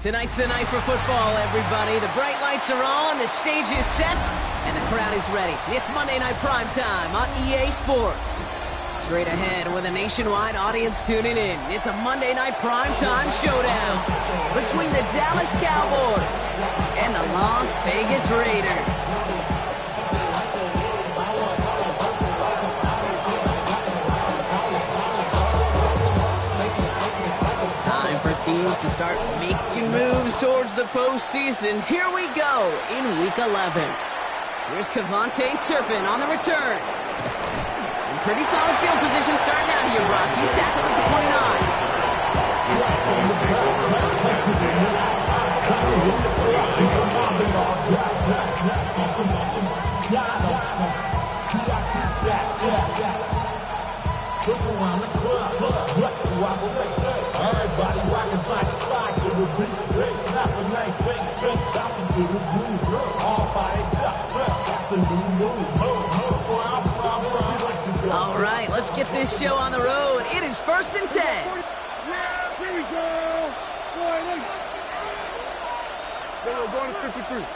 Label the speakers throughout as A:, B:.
A: Tonight's the night for football, everybody. The bright lights are on, the stage is set, and the crowd is ready. It's Monday Night Primetime on EA Sports. Straight ahead with a nationwide audience tuning in. It's a Monday Night Primetime showdown between the Dallas Cowboys and the Las Vegas Raiders. Teams to start making moves towards the postseason. Here we go in Week 11. Here's Kevontae Turpin on the return. In pretty solid field position starting out here, Brock. He's tackled at the 29. Look around the club, what do I say? Everybody rockin' side to side to the beat. They snappin' like fake drinks, bouncing to the groove. All by themselves, that's the new move. All right, let's get this show on the road. It is 1st and 10.
B: Yeah, here we go. Boy, look. We're going to 53.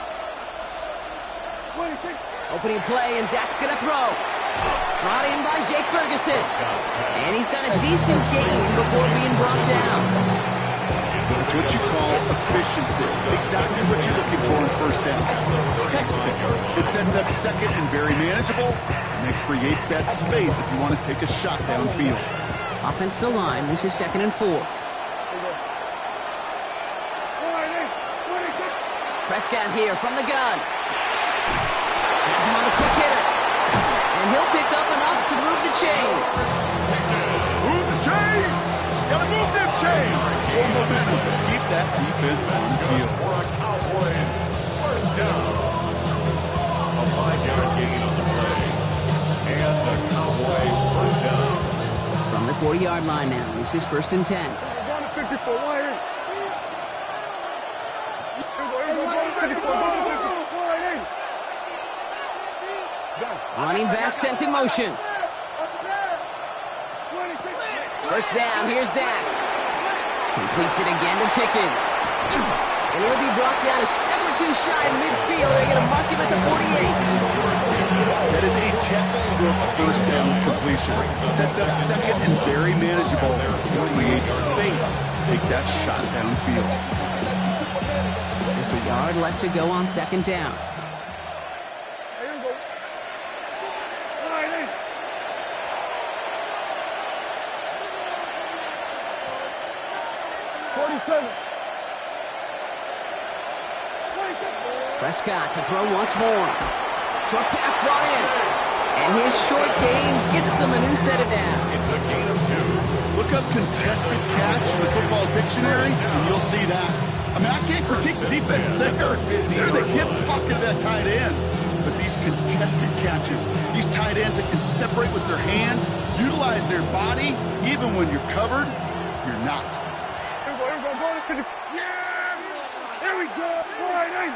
B: 26.
A: Opening play, and Dak's gonna throw. Brought in by Jake Ferguson. And he's got a decent gain before being brought down.
C: It's what you call efficiency. Exactly what you're looking for in first down. Textbook. It sets up second and very manageable, and it creates that space if you want to take a shot downfield.
A: Offensive line, this is 2nd and 4. Prescott here from the gun. Has him on the quick hitter. And he'll pick up enough to move the chains.
C: Move the chains! Gotta move them chains! More momentum to keep that defense on its heels.
B: Cowboys, first down. A 5-yard gain on the play. And the Cowboy first down.
A: From the 40-yard line now, this is 1st and 10.
B: Down to 54, wide in.
A: Running back sent in motion. First down, here's Dak. Completes it again to Pickens. And he'll be brought down a step or two shy of midfield. They're going to mark him at the 48.
C: That is a textbook first down completion. Sets up second and very manageable. Creates space to take that shot downfield.
A: Just a yard left to go on 2nd down.
B: 47.
A: Prescott to throw once more. Short pass brought in. And his short gain gets them a new set of downs.
B: It's a gain of 2.
C: Look up contested catch in the football dictionary, and you'll see that. I mean, I can't critique the defense. They're the hip pocket of that tight end. But these contested catches, these tight ends that can separate with their hands, utilize their body, even when you're covered, you're not.
B: Yeah! Here we go! Wide in!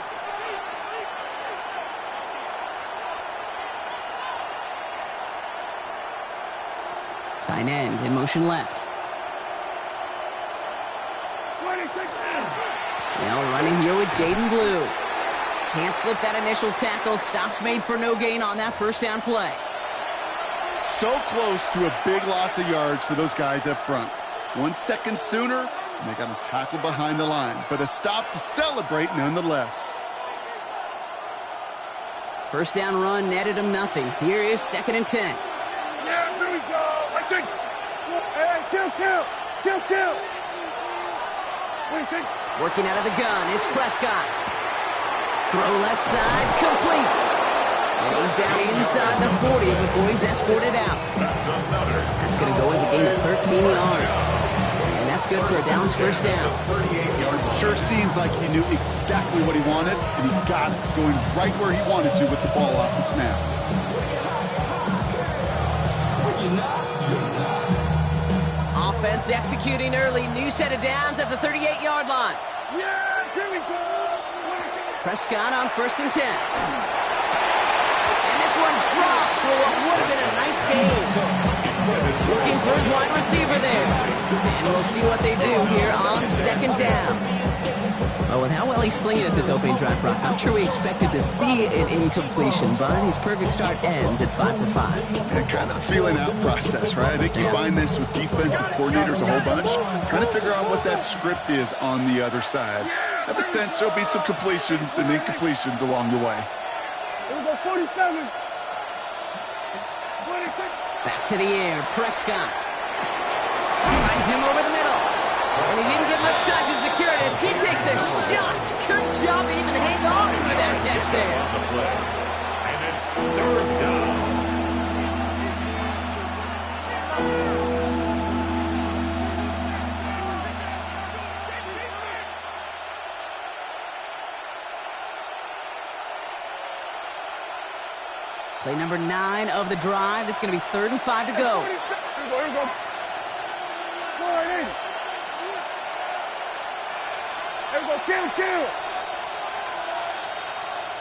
A: Tight end in motion left.
B: 26.
A: Now running here with Jaden Blue. Can't slip that initial tackle. Stops made for no gain on that first down play.
C: So close to a big loss of yards for those guys up front. 1 second sooner, and they got a tackle behind the line, but a stop to celebrate nonetheless.
A: First down run netted him nothing. Here is 2nd and 10.
B: Yeah, here we go. I think. Hey, kill. 26.
A: Working out of the gun, it's Prescott. Throw left side, complete. And he's down inside the 40 before he's escorted out. That's going to go as a gain of 13 yards. And that's good for a Dallas first down.
C: Sure seems like he knew exactly what he wanted, and he got it, going right where he wanted to with the ball off the snap.
A: Offense executing early. New set of downs at the 38-yard line.
B: Yeah, here we go.
A: Prescott on 1st and 10. And this one's dropped for what would have been a nice game. Looking for his wide receiver there. And we'll see what they do here on 2nd down. Well, with how well he's slinging at this opening drive, Brock, I'm sure we expected to see an incompletion, but his perfect start ends at 5 for 5.
C: And kind of the feeling out process, right? I think you find this with defensive coordinators a whole bunch, trying to figure out what that script is on the other side. I have a sense there'll be some completions and incompletions along the way.
D: Here we go, 47. 26.
A: Back to the air, Prescott. Finds him over the middle. And he didn't get much time to secure it as he takes a shot. Good job to even hang on through that catch there.
B: And it's third down.
A: Play number 9 of the drive. This is going to be 3rd and 5 to go.
D: Here we go. Go right in. Here we go, kill.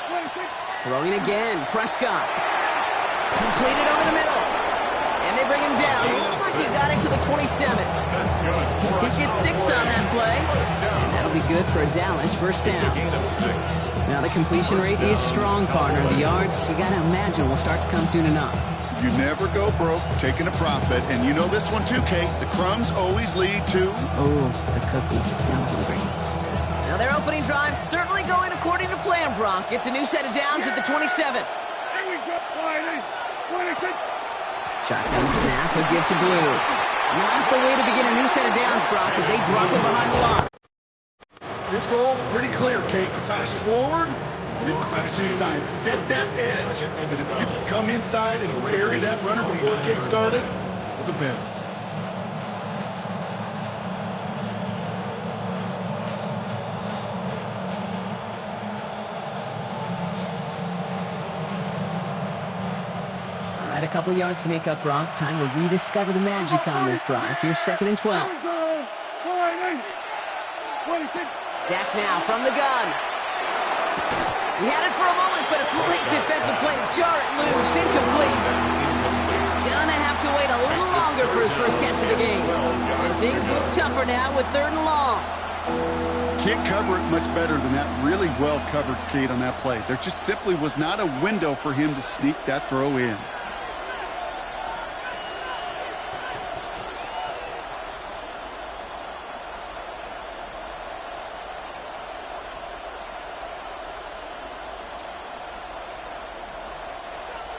D: 26.
A: Throwing again, Prescott. Completed over the middle. And they bring him down. Looks like he got it to the 27.
B: That's good.
A: He gets 6 on that play. And that'll be good for a Dallas first down.
B: Gain of 6.
A: Now the completion rate is strong, partner. The yards, you got to imagine, will start to come soon enough.
C: You never go broke taking a profit, and you know this one too, Kate. The crumbs always lead to...
A: Oh, the cookie. Now I'm hungry. Now their opening drive certainly going according to plan, Brock. It's a new set of downs at the 27.
D: Here we go, 26.
A: Shotgun snap, he'll give to Blue. Not the way to begin a new set of downs, Brock, if they drop it behind the line.
C: This goal's pretty clear, Kate. Flash forward, then flash inside. Set that edge, and if you can come inside and bury that runner before it gets started, look at better.
A: All right, a couple of yards to make up, Brock. Time to rediscover the magic on this drive. Here's 2nd and 12.
D: 26.
A: Dak now from the gun. He had it for a moment, but a great defensive play to jar it loose. Incomplete. Gonna have to wait a little longer for his first catch of the game. And things look tougher now with 3rd and long.
C: Can't cover it much better than that really well-covered Kate on that play. There just simply was not a window for him to sneak that throw in.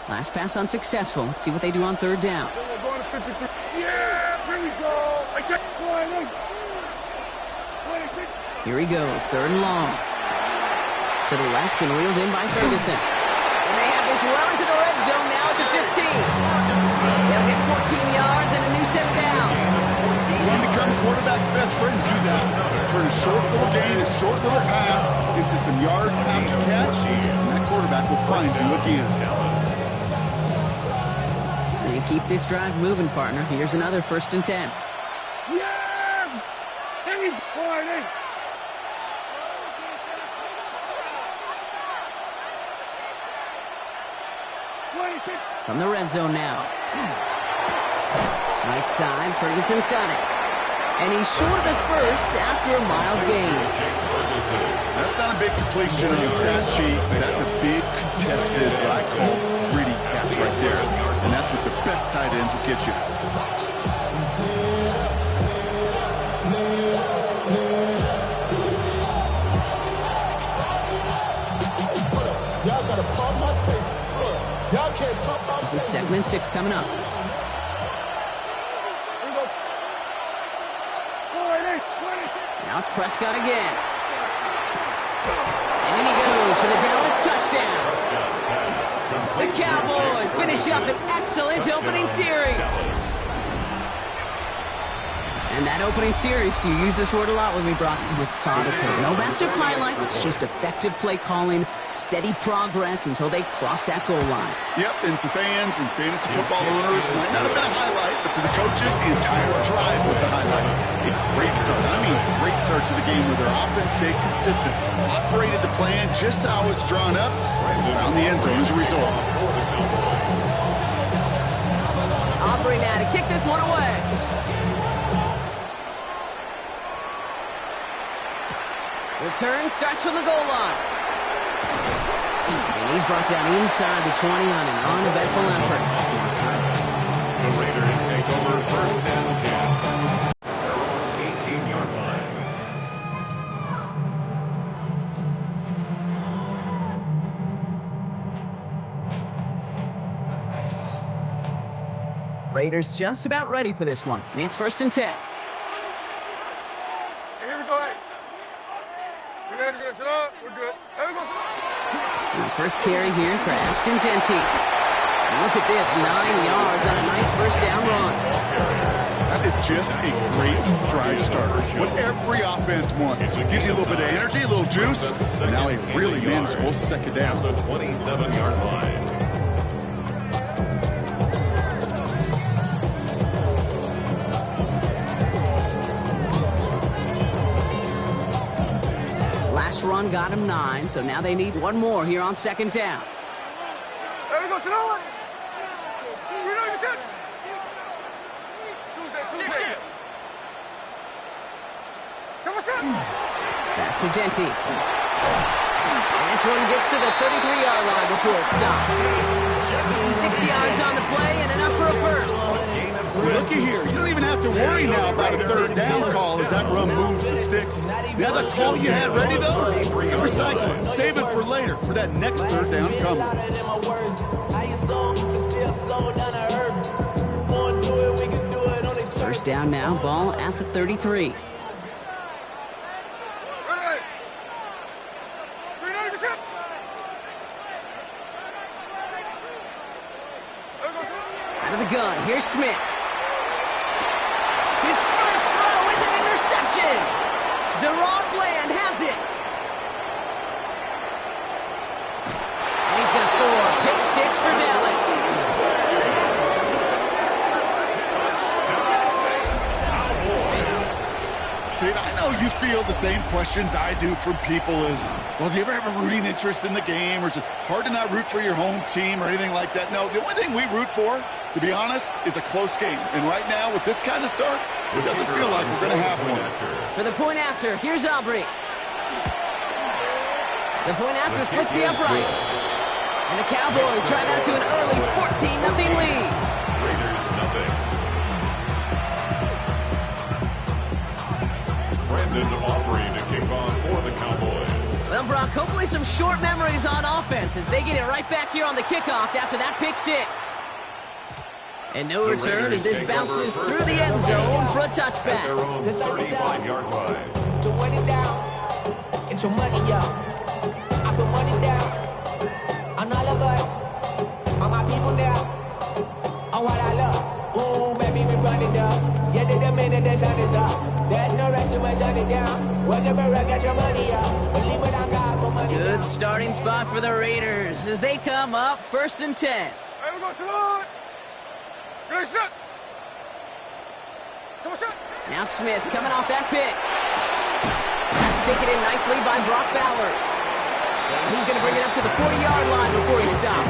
A: Last pass unsuccessful. Let's see what they do on 3rd down.
D: Going to 53. Yeah, here we go. I check. 26.
A: Here he goes, 3rd and long. To the left and reeled in by Ferguson. And they have this well into the red zone now at the 15. They'll get 14 yards and a new set of downs.
C: You want to become a quarterback's best friend, do that. Turn a short little gain, a short little pass into some yards after catch, and that quarterback will find you again.
A: And keep this drive moving, partner. Here's another 1st and 10.
D: Yeah! Here we go.
A: From the red zone now. Right side, Ferguson's got it. And he's short of the first after a mild gain.
C: That's not a big completion on the stat sheet, but that's a big contested, what I call gritty catch right there. And that's what the best tight ends will get you.
D: Y'all gotta pump my taste. Y'all can't pump my
A: This is 2nd and 6 coming up. Now it's Prescott again. And in he goes for the Dallas touchdown. The Cowboys finish up an excellent opening series. And that opening series, you use this word a lot with me, Brock, methodical. No massive highlights, just effective play calling, steady progress until they cross that goal line.
C: Yep, and to fans and fantasy football owners, might not have been a highlight, but to the coaches, the entire drive was the highlight. A great start. I mean, great start to the game where their offense stayed consistent, operated the plan just how it's drawn up, found the end zone as a result.
A: Aubrey now to kick this one away. Return starts from the goal line. And he's brought down inside the 20 on an uneventful effort.
B: The Raiders take over first and 10. 18-yard line.
A: Raiders just about ready for this one. It's first and 10.
E: Here we go. We're going to sit up. We're good. Here we go.
A: The first carry here for Ashton Genty. Look at this, 9 yards on a nice first down run.
C: That is just a great drive starter. What every offense wants. It gives you a little bit of energy, a little juice, and now a really manageable second down.
B: The 27-yard line.
A: Last run got him 9, so now they need one more here on second down.
E: There we go. Sit on. We know you said. Tuesday.
A: Back to Genty. And this one gets to the 33-yard line before it stopped. 6 yards on the play and enough for a first.
C: Well, looky here. You don't even have to worry now about a third down call as that run moves the sticks. Now that call you had ready, though, you recycle it. Save it for later for that next third down coming.
A: First down now, ball at the 33. Out of the gun, here's Smith. His first throw is an interception. Deron Bland has it. And he's going to score. Pick 6 for Dallas.
C: Kid, I know you feel the same questions I do from people as, well, do you ever have a rooting interest in the game? Or is it hard to not root for your home team or anything like that? No, the only thing we root for, to be honest, is a close game. And right now, with this kind of start, it doesn't feel like we're going to have one.
A: For the point after, here's Aubrey. The point after splits the uprights. And the Cowboys drive out to an early 14-0 lead.
B: Raiders nothing. Brandon Aubrey to kick off for the Cowboys.
A: Well, Brock, hopefully some short memories on offense as they get it right back here on the kickoff after that pick 6. And no return as this bounces through the end zone for a touchback.
B: At their own 35-yard line.
F: To run it down, get your money up. I put money down on all of us, on my people now, on what I love. Ooh, baby, we run it up. Yeah, the minute the sun is up. There's no rest to my shut it down. Whenever I get your money up, believe what I got for money.
A: Good starting spot for the Raiders as they come up first and 10.
E: Hey, we go. Sit on. Ready, set.
A: Now Smith coming off that pick. That's taken in nicely by Brock Bowers. And he's going to bring it up to the 40-yard line before he stops.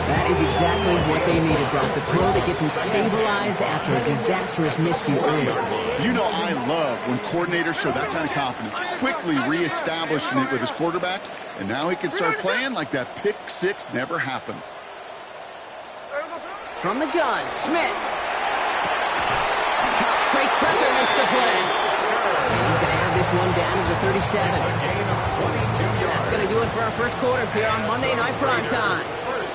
A: That is exactly what they needed, Brock. The throw that gets him stabilized after a disastrous miscue earlier.
C: You know I love when coordinators show that kind of confidence, quickly reestablishing it with his quarterback, and now he can start playing like that pick 6 never happened.
A: From the gun, Smith. Trey Tucker makes the play. And he's going to have this one down to the 37. That's going to do it for our first quarter here on Monday Night Primetime.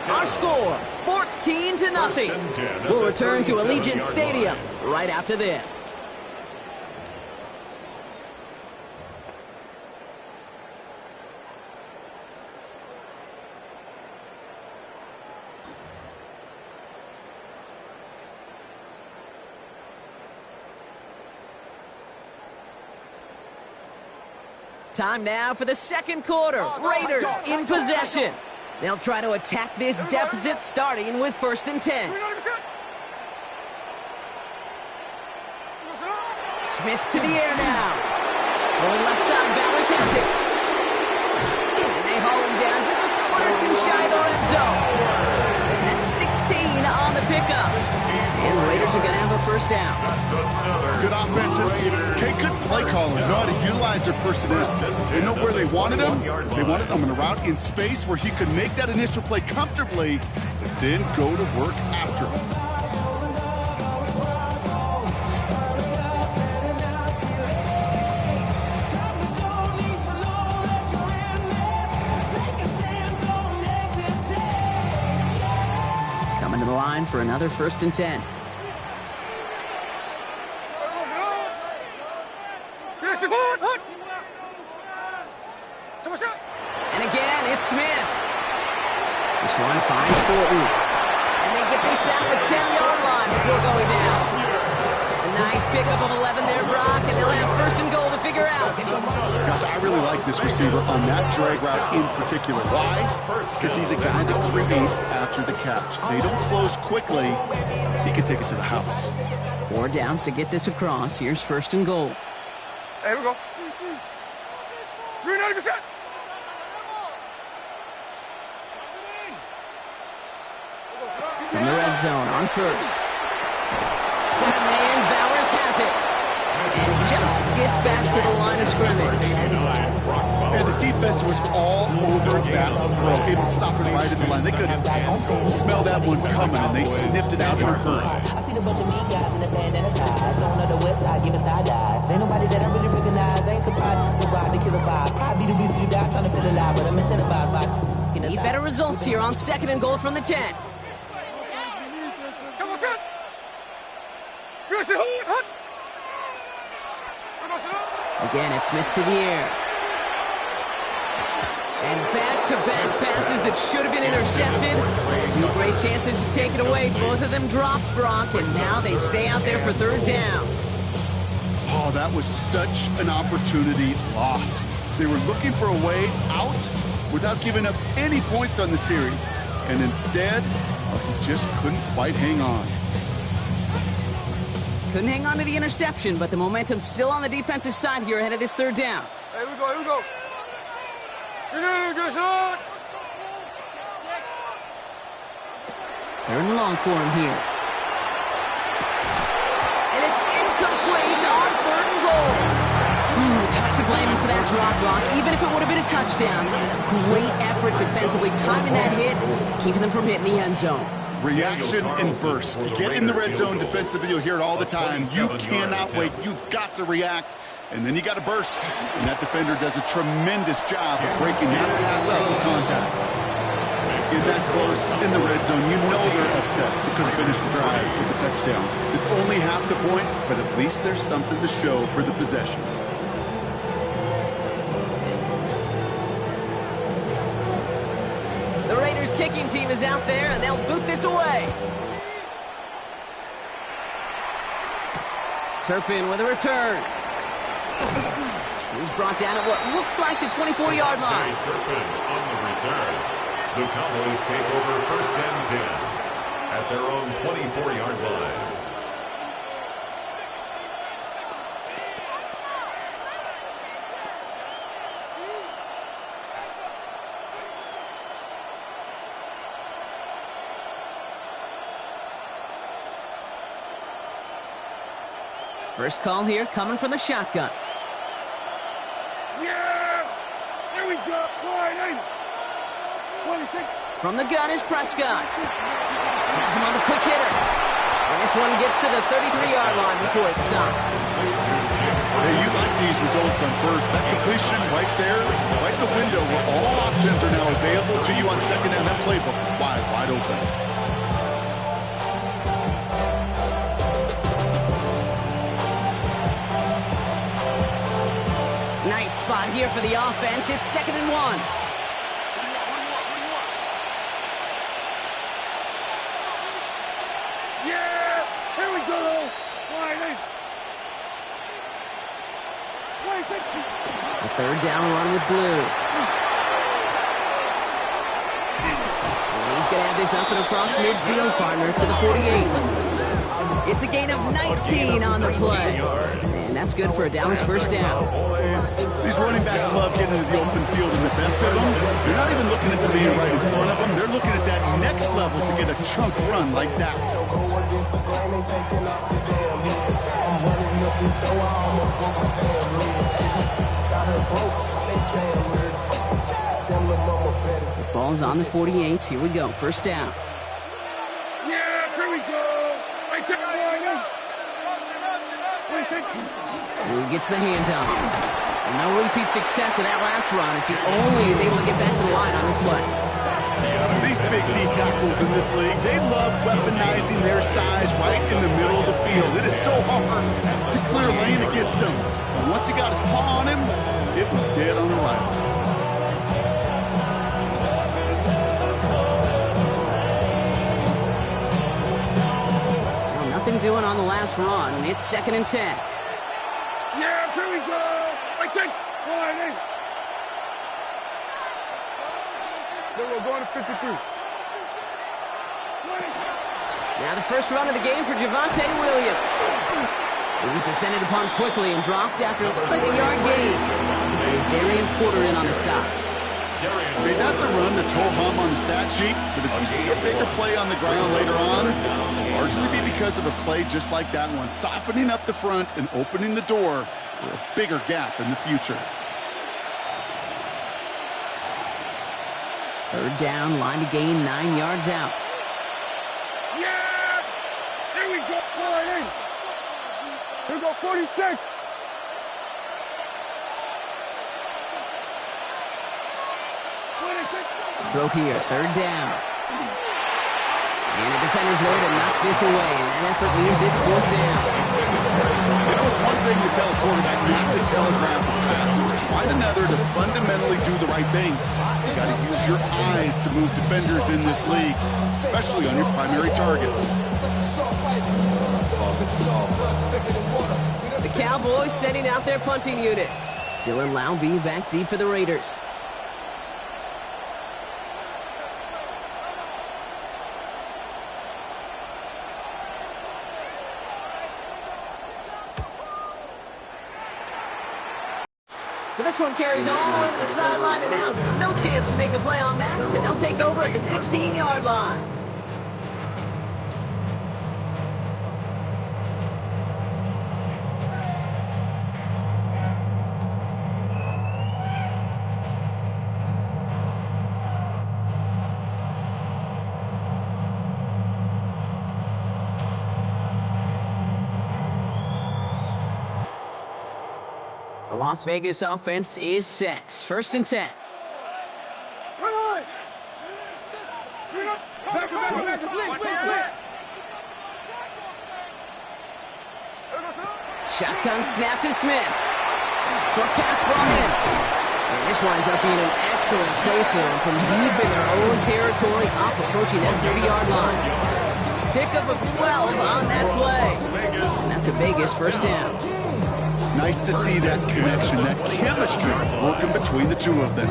A: Our score, 14-0. We'll return to Allegiant Stadium right after this. Time now for the second quarter. Raiders in possession. They'll try to attack this deficit starting with first and 10. Smith to the air now. Going left side, Bowers has it. And they haul him down just a foot or two shy of the red zone. That's 16 on the pickup. And the Raiders are going to have a first down.
C: Good offenses. Okay, good play callers know how to utilize their personnel. They know where they wanted him. They wanted him on a route in space where he could make that initial play comfortably, but then go to work after him.
A: Coming to the line for another 1st and 10. And again, it's Smith. This one finds Thornton. And they get this down the 10-yard line before going down. A nice pickup of 11 there, Brock, and they'll have 1st and goal to figure out.
C: Gosh, I really like this receiver on that drag route in particular. Why? Because he's a guy that creates after the catch. They don't close quickly. He can take it to the house.
A: 4 downs to get this across. Here's 1st and goal.
E: Hey, here we go. 390%.
A: From the red zone on 1st. And Bowers has it. And just gets back to the line of scrimmage.
C: And the defense was all over that throw, able to stop it right at the line. They could smell that one coming, and they sniffed it out in a hurry.
F: I see a bunch of mean guys in the band and a tie. Throwing on the west side, giving side eyes. Ain't nobody that I really recognize. Ain't surprised to ride the killer vibe. Probably the reason you die trying to feel alive, but I'm incentivized by...
A: Need better results here on 2nd and goal from the 10. Again, it's Smith to the air. And back-to-back passes that should have been intercepted. 2 great chances to take it away. Both of them dropped, Brock, and now they stay out there for 3rd down.
C: Oh, that was such an opportunity lost. They were looking for a way out without giving up any points on the series. And instead, he just couldn't quite hang on.
A: Couldn't hang on to the interception, but the momentum's still on the defensive side here ahead of this 3rd down.
E: Hey, here we go, here we go. Good shot.
A: 3rd and long for him here. And it's incomplete on 3rd and goal. Tough to blame him for that drop, Brock. Even if it would have been a touchdown, that was a great effort defensively, timing that hit, keeping them from hitting the end zone.
C: Reaction and burst. Get in the red zone defensively. You'll hear it all the time. You cannot wait. You've got to react, and then you got to burst. And that defender does a tremendous job of breaking that pass up with contact. Get that close in the red zone. You know they're upset. They couldn't finish the drive with the touchdown. It's only half the points, but at least there's something to show for the possession.
A: The Raiders kicking team is out there, and they'll boot this away. Turpin with a return. He's brought down at what looks like the 24-yard line.
B: Turpin on the return. The Cowboys take over 1st and 10 at their own 24-yard line.
A: First call here coming from the shotgun.
E: Yeah! There we go!
A: From the gun is Prescott. Has him on the quick hitter. And this one gets to the 33-yard line before it stops.
C: Hey, you like these results on 1st. That completion right there, right in the window where all options are now available to you on 2nd down. That playbook wide open.
A: Nice spot here for the offense. It's 2nd and 1.
E: Yeah! Here we go!
A: The 3rd down run with Blue. And he's going to have this up and across midfield, partner, to the 48. It's a gain of 19 on the play. And that's good for a Dallas 1st down.
C: These running backs love getting get into the open field, and the best of them, they're not even looking at the man right in front of them. They're looking at that next level to get a chunk run like that.
A: The ball's on the 48. Here we go. First down.
E: Yeah, here we go. I take it.
A: He gets the hands on. No repeat success of that last run as he only is able to get back to the line on this play.
C: These big D tackles in this league, they love weaponizing their size right in the middle of the field. It is so hard to clear lane against him. And once he got his paw on him, it was dead on arrival.
A: Well, nothing doing on the last run. It's 2nd and 10.
E: Yeah, here we go. I take it. Then we're going to 53.
A: Now the first run of the game for Javonte Williams. He's descended upon quickly and dropped after it looks like a yard gain. There's Darian Porter in on the stop.
C: Okay, that's a run that's ho-hum on the stat sheet, but if you see a bigger play on the ground later on, it'll largely be because of a play just like that one, softening up the front and opening the door for a bigger gap in the future.
A: 3rd down, line to gain 9 yards out.
E: Yeah! Here we go. Here we go, 46.
A: Throw here, 3rd down. And the defender's there to knock this away, and that effort means it's 4th down.
C: You know, it's one thing to tell a quarterback not to telegraph the pass. It's quite another to fundamentally do the right things. You got to use your eyes to move defenders in this league, especially on your primary target.
A: The Cowboys setting out their punting unit. Dylan Laube back deep for the Raiders. So this one carries all the way to the sideline announce. No chance to make a play on that, and they'll take over at the 16-yard line. The Las Vegas offense is set. 1st and 10. Shotgun snap to Smith. Short pass brought in. And this winds up being an excellent play for him from deep in their own territory, up approaching that 30-yard line. Pickup of 12 on that play. And that's a Vegas 1st down.
C: Nice to see that connection, that chemistry working between the two of them.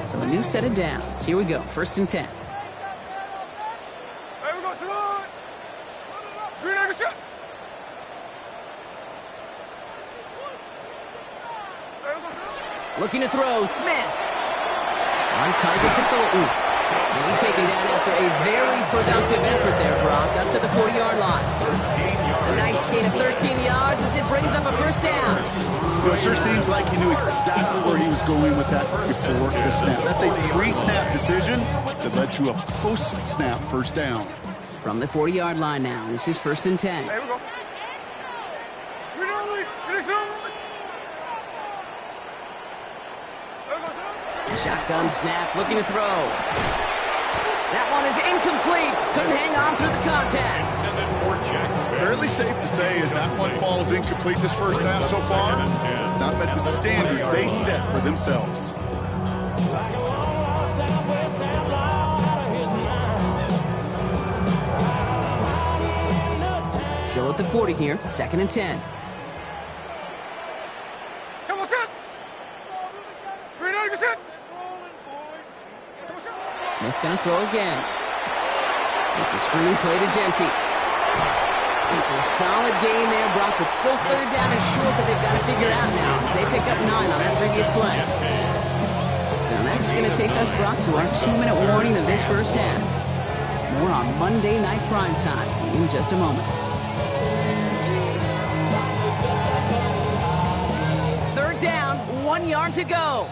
A: So a new set of downs. Here we go, 1st and 10.
E: Hey, we go, Simone. Green egg shot.
A: Looking to throw, Smith. On target to throw. And he's taken down after a very productive effort there, Brock, up to the 40-yard line. A nice gain of 13 yards as it brings up a 1st down.
C: Well, it sure seems like he knew exactly where he was going with that before the snap. That's a pre-snap decision that led to a post-snap 1st down.
A: From the 40-yard line now, this is 1st and 10.
E: Hey, we go.
A: Shotgun snap, looking to throw. That one is incomplete. Couldn't hang on through the contact.
C: Fairly safe to say as that one falls incomplete this 1st half so far. It's not met the standard they set for themselves.
A: Still at the 40 here, 2nd and 10. Smith's gonna throw again. It's a screen play to Genty. A solid gain there, Brock, but still third down and short that they've got to figure out now as they pick up 9 on that previous play. So that's going to take us, Brock, to our 2-minute warning of this first half. More on Monday Night Primetime in just a moment. Third down, 1 yard to go.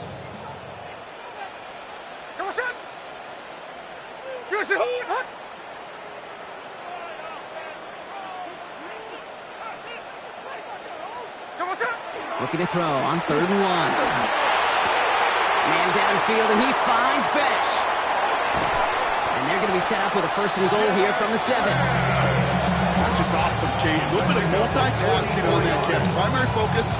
A: Looking to throw on 3rd and 1. Man downfield, and he finds Besh. And they're going to be set up with a 1st and goal here from the 7.
C: That's just awesome, Kate. A little bit of multitasking on that catch. Primary focus,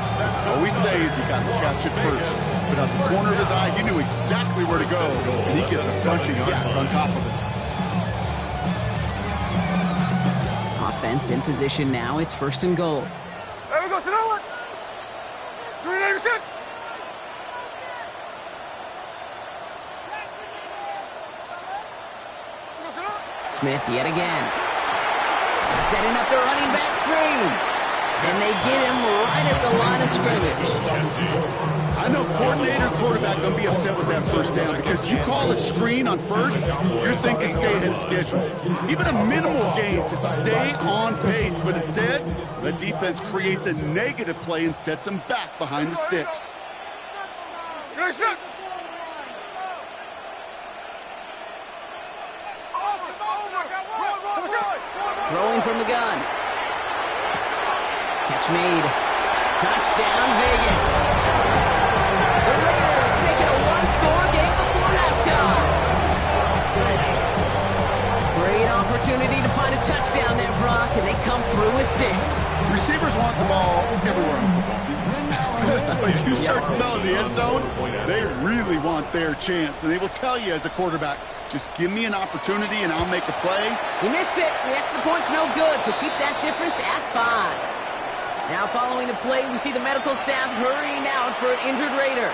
C: all we say is he got to catch it first. But out the corner of his eye, he knew exactly where to go, and he gets a bunch of yak on top of it.
A: Offense in position now. It's 1st and goal.
E: There we go, sit down.
A: Smith yet again. Setting up the running back screen. And they get him right at the line of scrimmage.
C: I know coordinator and quarterback going to be upset with that 1st down because you call a screen on 1st, you're thinking stay ahead of schedule. Even a minimal gain to stay on pace, but instead, the defense creates a negative play and sets them back behind the sticks.
A: Throwing from the gun. Catch made. Touchdown, Vegas. The Raiders make it a 1-score game before halftime. Great opportunity to find a touchdown there, Brock, and they come through with 6.
C: Receivers want the ball everywhere on the football field. But if you start smelling the end zone, they really want their chance. And they will tell you as a quarterback, just give me an opportunity and I'll make a play.
A: He missed it. The extra point's no good, so keep that difference at 5. Now following the play, we see the medical staff hurrying out for an injured Raider.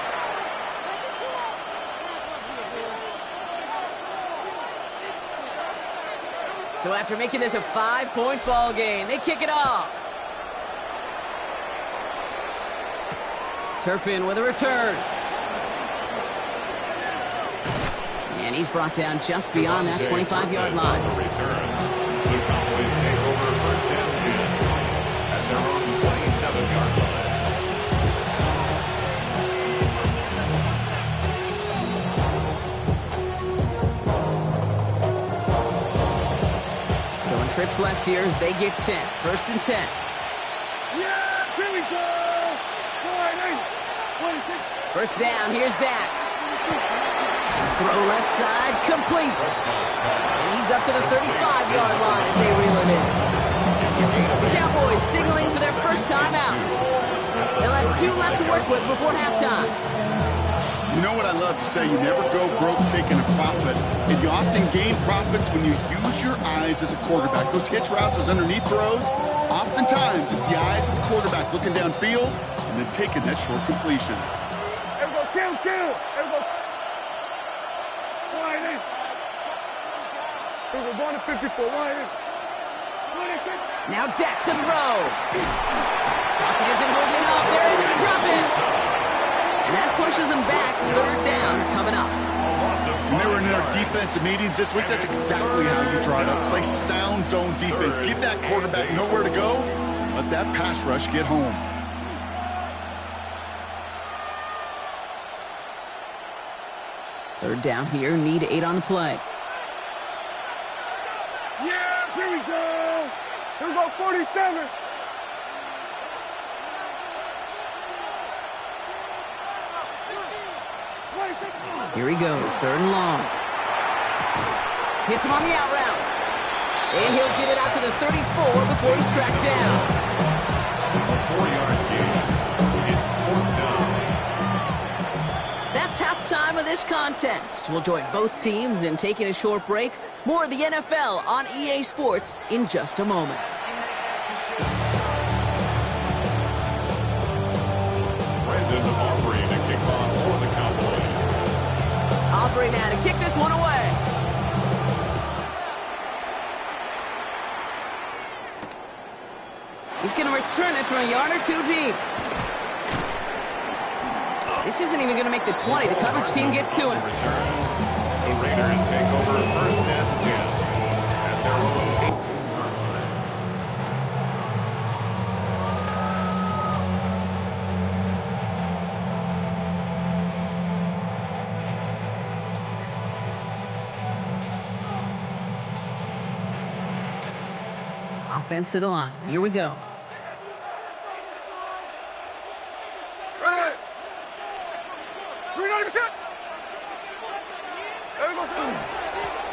A: So after making this a 5-point ball game, they kick it off. Turpin with a return. And he's brought down just beyond that 25-yard line.
B: The Cowboys take over 1st and 10 at their own 27-yard line.
A: Going trips left here as they get set. 1st and 10.
E: Yeah, here we go.
A: 1st down, here's Dak. Throw left side, complete. And he's up to the 35-yard line as they reel him in. The Cowboys signaling for their first time out. They'll have 2 left to work with before halftime.
C: You know what I love to say, you never go broke taking a profit. And you often gain profits when you use your eyes as a quarterback. Those hitch routes, those underneath throws, oftentimes it's the eyes of the quarterback looking downfield and then taking that short completion.
E: There we go, kill. There we go. Wide in. There we go, going to 54, wide in.
A: Now Dak to throw. Pocket isn't holding up. They're able to drop it. And that pushes them back. 3rd down coming up.
C: When they were in their defensive meetings this week, that's exactly how you draw it up. Play sound zone defense. Give that quarterback nowhere to go. Let that pass rush get home.
A: Third down here. Need 8 on the play.
E: Yeah, here we go. Here we go, 47.
A: Here he goes, 3rd and long. Hits him on the out route. And he'll get it out to the 34 before he's tracked down.
B: A 4-yard gain. It's 4th down.
A: That's halftime of this contest. We'll join both teams in taking a short break. More of the NFL on EA Sports in just a moment.
B: Brandon Aubrey to kick off for the Cowboys.
A: Aubrey now to kick this one away. return it from a yard or two deep. This isn't even going to make the 20. The coverage team gets to him.
B: The Raiders take over first and 10 at their own 18-yard line.
A: Offense to the line. Here we go.
E: Ready. 390%.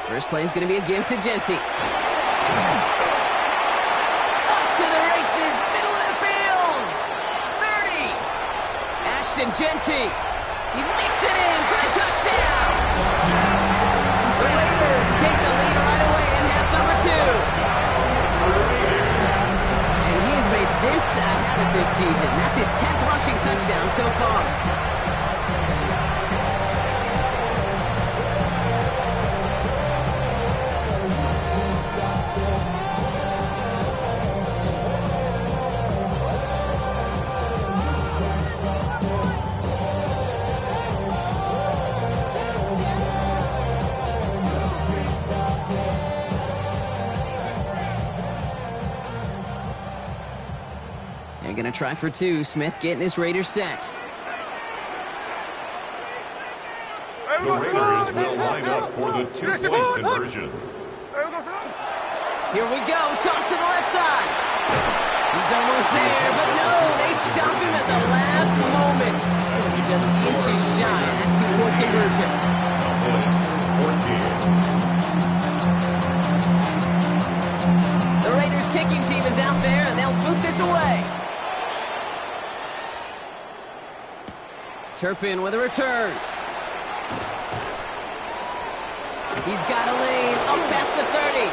A: First play is going to be a give to Genty. Off to the races, middle of the field. 30. Ashton Genty. He makes it in for the touchdown. The Raiders take the lead right away in half number 2. And he has made this a habit this season. That's his 10th rushing touchdown so far. They're going to try for 2. Smith getting his Raiders set.
B: The Raiders will line up for the 2-point conversion.
A: Here we go. Toss to the left side. He's almost there, but no, they stopped him at the last moment. He's going to be just inches shy of that 2-point conversion. The Raiders kicking team is out there, and they'll boot this away. Turpin with a return. He's got a lane up past the 30.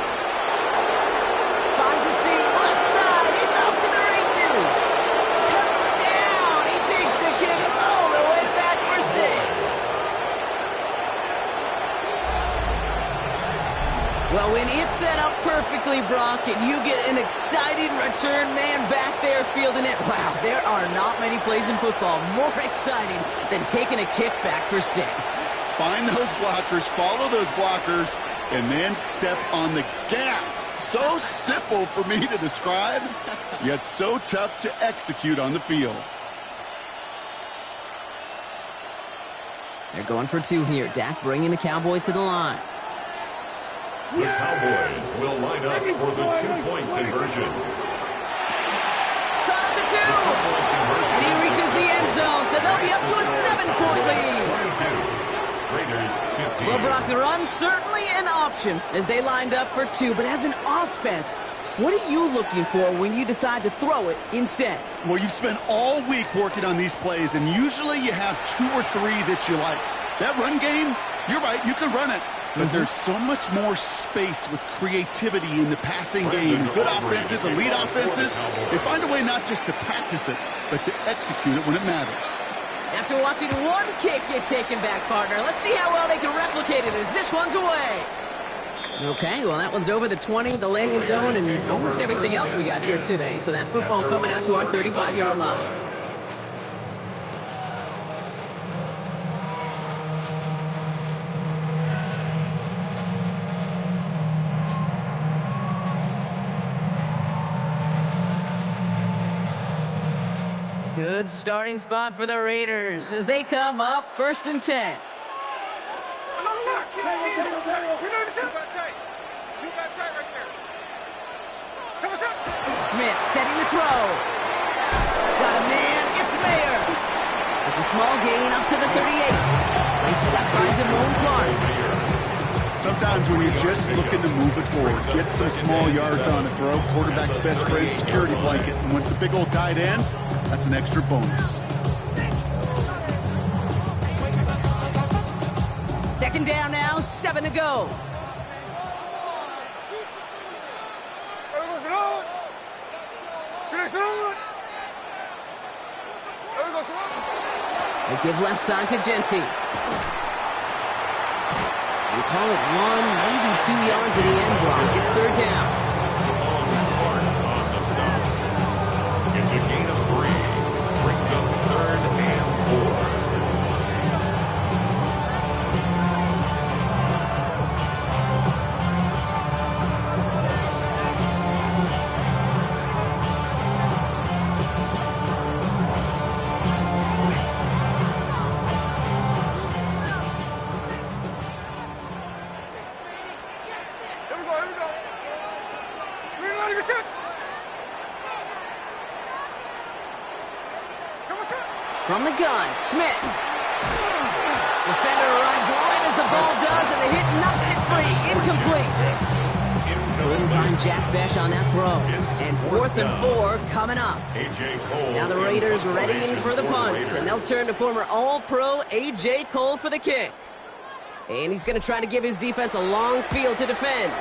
A: Finds a seam, left side. He's off to the races. Touchdown! He takes the kick all the way back for 6. Well, when it's set up perfectly, Brock, and you get an exciting return man back there fielding it, wow, there are not many plays in football more exciting than taking a kick back for 6.
C: Find those blockers, follow those blockers, and then step on the gas. So simple for me to describe, yet so tough to execute on the field.
A: They're going for 2 here. Dak bringing the Cowboys to the line.
B: The Cowboys will line up for the 2-point conversion.
A: Caught at the 2. And he reaches the end zone, so they'll be up to a 7-point lead.
B: Raiders 15.
A: Well, Brock, the run certainly an option as they lined up for 2, but as an offense, what are you looking for when you decide to throw it instead?
C: Well, you've spent all week working on these plays, and usually you have 2 or 3 that you like. That run game, you're right, you can run it. But there's so much more space with creativity in the passing game. Good offenses, elite offenses, they find a way not just to practice it, but to execute it when it matters.
A: After watching one kick get taken back, partner, let's see how well they can replicate it as this one's away. Okay, well, that one's over the 20, the landing zone, and almost everything else we got here today. So that football coming out to our 35-yard line. Good starting spot for the Raiders as they come up 1st and 10. Smith setting the throw. Got a man, it's Mayer. It's a small gain up to the 38. They step by Damone Clark.
C: Sometimes when you're just looking to move it forward, get some small yards on a throw, quarterback's best friend, security blanket. And when it's a big old tight end, that's an extra bonus.
A: 2nd down now, 7 to go. They give left side to Genty. We call it 1, maybe 2 yards at the end block. It's 3rd down.
B: On the stop.
A: From the gun, Smith. Defender arrives right as the ball does, and the hit knocks it free. Incomplete. Couldn't find Jack Besh on that throw. And 4th and 4 coming up. Now the Raiders readying for the punt, and they'll turn to former All-Pro A.J. Cole for the kick. And he's going to try to give his defense a long field to defend.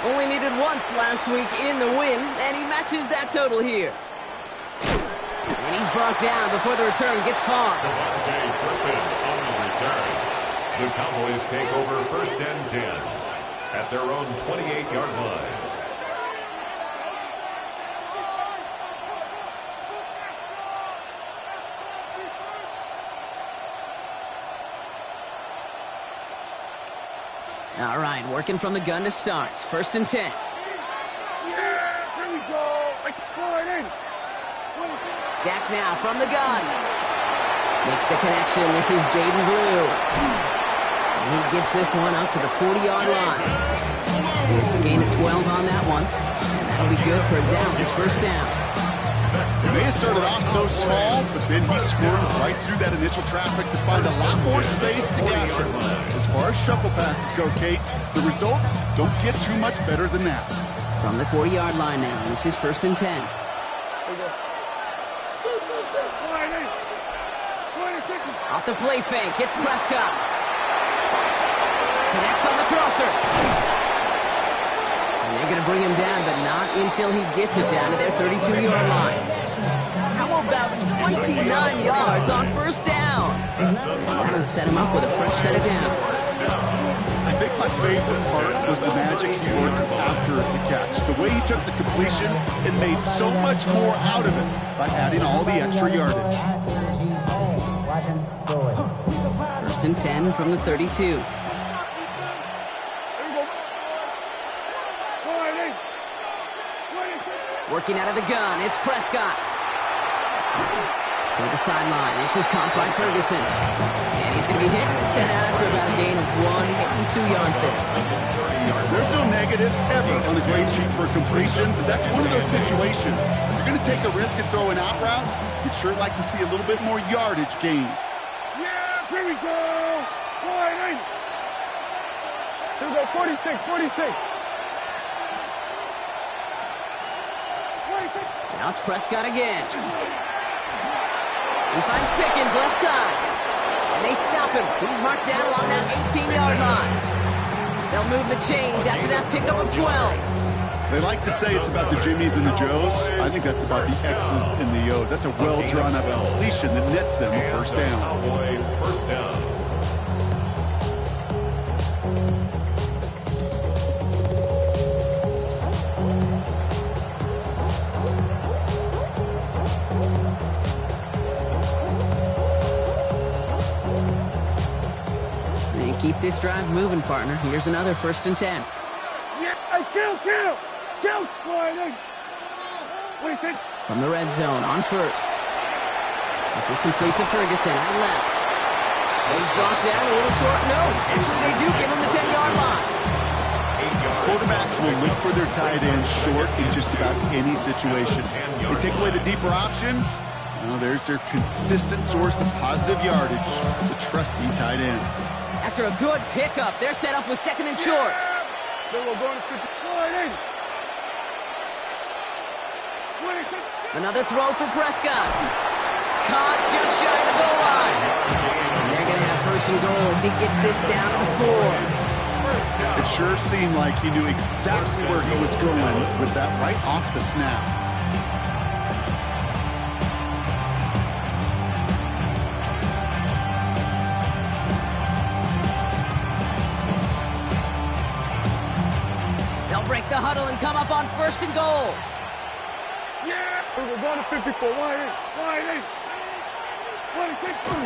A: Only needed once last week in the win, and he matches that total here. And he's brought down before the return gets far.
B: The Cowboys take over 1st and 10 at their own 28-yard line.
A: All right, working from the gun to start. 1st and 10.
E: Yeah, here we go. Let's pull it in.
A: Dak now from the gun. Makes the connection. This is Jaden Blue. And he gets this one up to the 40-yard line. It's a gain of 12 on that one. And that'll be good for a Dallas 1st down.
C: He may have started off so small, but then he squirmed right through that initial traffic to find a lot more space to capture. As far as shuffle passes go, Kate, the results don't get too much better than that.
A: From the 40-yard line now, this is 1st and 10. Off the play fake, hits Prescott. Connects on the crosser. And they're going to bring him down, but not until he gets it down to their 32-yard line. How about 29 yards on 1st down? And that'll set him up with a fresh set of downs.
C: I think my favorite part was the magic he worked after the catch. The way he took the completion and made so much more out of it by adding all the extra yardage.
A: 1st and 10 from the 32. Working out of the gun, it's Prescott. To the sideline, this is caught by Ferguson. And he's going to be hit and sent out after about a gain of 1 2 yards there.
C: There's no negatives ever on a grade sheet for a completion, but that's one of those situations. If you're going to take a risk and throw an out route, you'd sure like to see a little bit more yardage gained.
E: Yeah, here we go. Here we go, 46, 46.
A: Now it's Prescott again. He finds Pickens left side. And they stop him. He's marked down along that 18-yard line. They'll move the chains after that pickup of 12.
C: They like to say it's about the Jimmies and the Joes. I think that's about the X's and the O's. That's a well-drawn-up completion that nets them a 1st down.
B: Cowboy 1st down.
A: Keep this drive moving, partner. Here's another 1st and 10.
E: Yeah, kill. What do you think?
A: From the red zone on 1st. This is complete to Ferguson at left. He's brought down a little short. No, actually they do give him the 10-yard line.
C: Quarterbacks will look for their tight end short in just about any situation. They take away the deeper options. Well, there's their consistent source of positive yardage, the trusty tight end.
A: After a good pickup, they're set up with 2nd and short. Another throw for Prescott. Caught just shy of the goal line. And they're going to have 1st and goal as he gets this down to the 4.
C: It sure seemed like he knew exactly where he was going with that right off the snap.
A: Break the huddle and come up on 1st and goal.
E: Yeah, we're going to 54. Wide eight.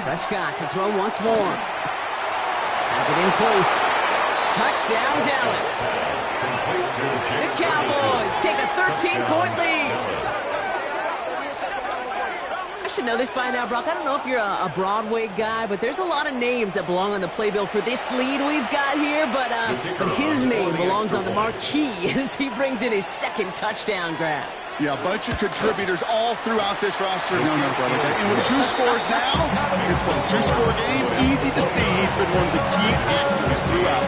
A: Prescott to throw once more. Has it in close. Touchdown, Dallas. The Cowboys take a 13-point lead. I should know this by now, Brock. I don't know if you're a Broadway guy, but there's a lot of names that belong on the playbill for this lead we've got here, but his name belongs on the marquee as he brings in his 2nd touchdown grab.
C: Yeah, a bunch of contributors all throughout this roster. No, brother. And with 2 scores now, it's what, a 2-score game? Easy to see he's been one of the key actors throughout.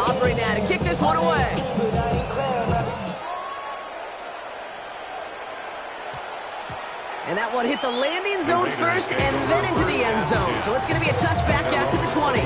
A: Aubrey now to kick this one away. And that one hit the landing zone first and then into the end zone. So it's going to be a touchback out to the 20.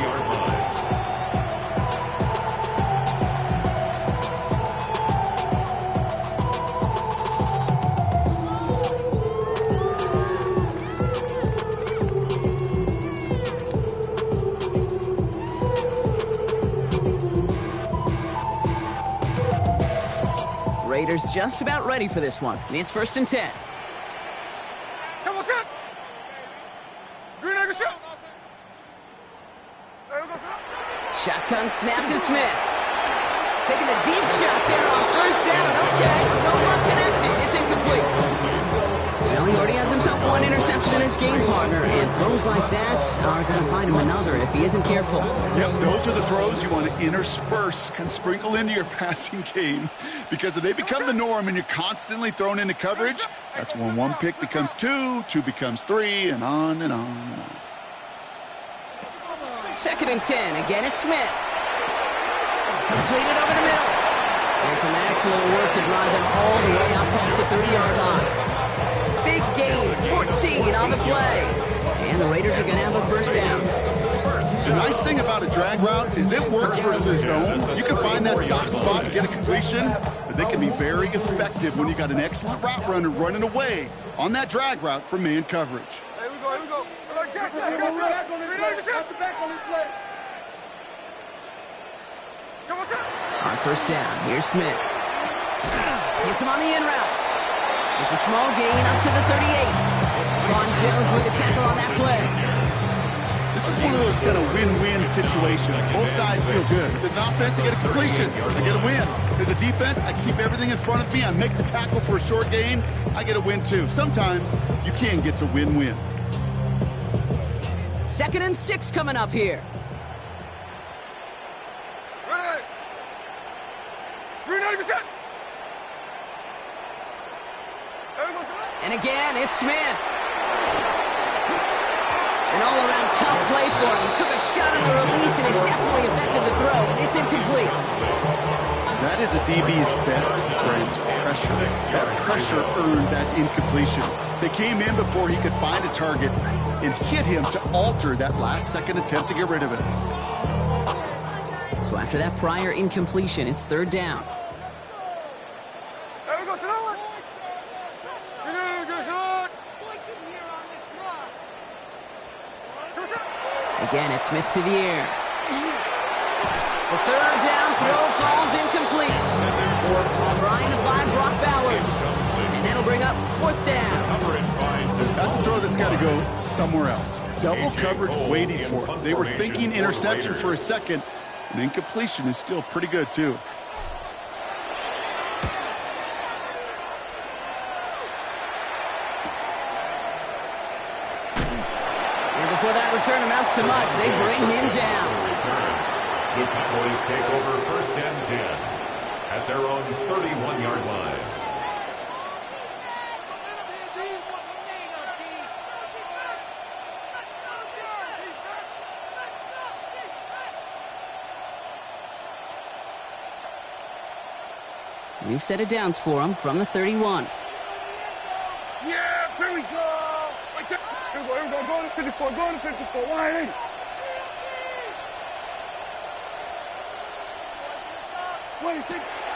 A: Raiders just about ready for this one. It's 1st and 10. Shotgun snap to Smith. Taking a deep shot there on 1st down. Okay, no luck connected. It's incomplete. Well, he already has himself 1 interception in his game, partner, and throws like that are going to find him another if he isn't careful.
C: Yep, those are the throws you want to intersperse and sprinkle into your passing game, because if they become the norm and you're constantly thrown into coverage, that's when 1 pick becomes 2, 2 becomes 3, and on and on and on.
A: 2nd and 10. Again, it's Smith. Completed over the middle. And some excellent work to drive them all the way out past the 30-yard line. Big gain, 14 on the play. And the Raiders are going to have a 1st down.
C: The nice thing about a drag route is it works versus zone. You can find that soft spot and get a completion, but they can be very effective when you got an excellent route runner running away on that drag route for man coverage.
E: Here we go.
A: On 1st down, here's Smith. Hits him on the in route. It's a small gain up to the 38. Ron Jones with a tackle on that play.
C: This is one of those kind of win-win situations. Both sides feel good. As an offense, I get a completion. I get a win. As a defense, I keep everything in front of me. I make the tackle for a short gain. I get a win, too. Sometimes you can get to win-win.
A: 2nd and 6 coming up here.
E: Ready. 390%.
A: And again, it's Smith. An all-around tough play for him. He took a shot on the release, and it definitely affected the throw. It's incomplete.
C: That is a DB's best friend, pressure. That pressure earned that incompletion. They came in before he could find a target and hit him to alter that last-second attempt to get rid of it.
A: So after that prior incompletion, it's 3rd down.
E: There we go, Sonoma.
A: Again, it's Smith to the air. The 3rd down throw falls incomplete. Trying to find Brock Bowers. And that'll bring up 4th down.
C: That's a throw that's got to go somewhere else. Double coverage waiting for it. They were thinking interception for a second, and incompletion is still pretty good, too.
A: Before that return amounts to much, they bring him down.
B: The Cowboys take over 1st and 10 at their own 31-yard line.
A: We've set it downs for him from the 31.
E: Yeah, here we go. Right there. Here we go. Go to 54. Go to 54. 180.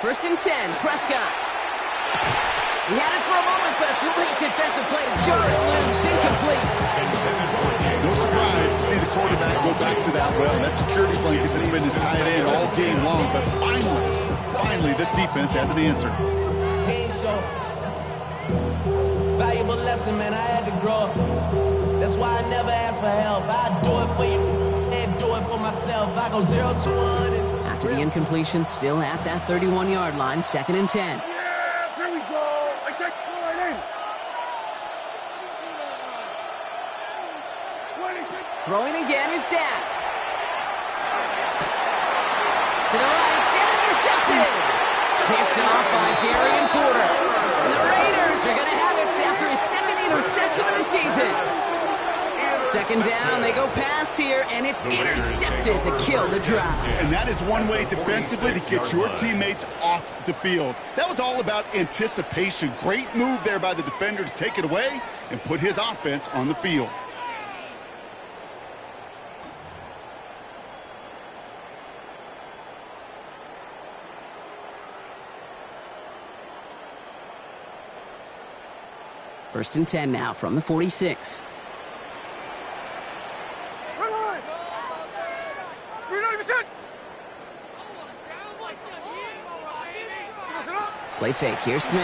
A: First and 10, Prescott. He had it for a moment, but a great defensive play to jar it loose. Incomplete.
C: No surprise to see the quarterback go back to that well. That security blanket that's been his tight end all game long, but finally, this defense has an answer.
F: Valuable lesson, man. I had to grow up. That's why I never ask for help. I do it for you and do it for myself. I go 0 to 1.
A: After the incompletion, still at that 31-yard line, 2nd and 10.
E: Yeah, here we go. I take
A: Throwing again is Dak. To the right, and intercepted. Picked off by Darian Porter. And the Raiders are going to have it after his second interception of the season. Second down, they go pass here, and it's intercepted to kill the drive.
C: And that is one way defensively to get your teammates off the field. That was all about anticipation. Great move there by the defender to take it away and put his offense on the field.
A: First and 10 now from the 46. Play fake, here's Smith.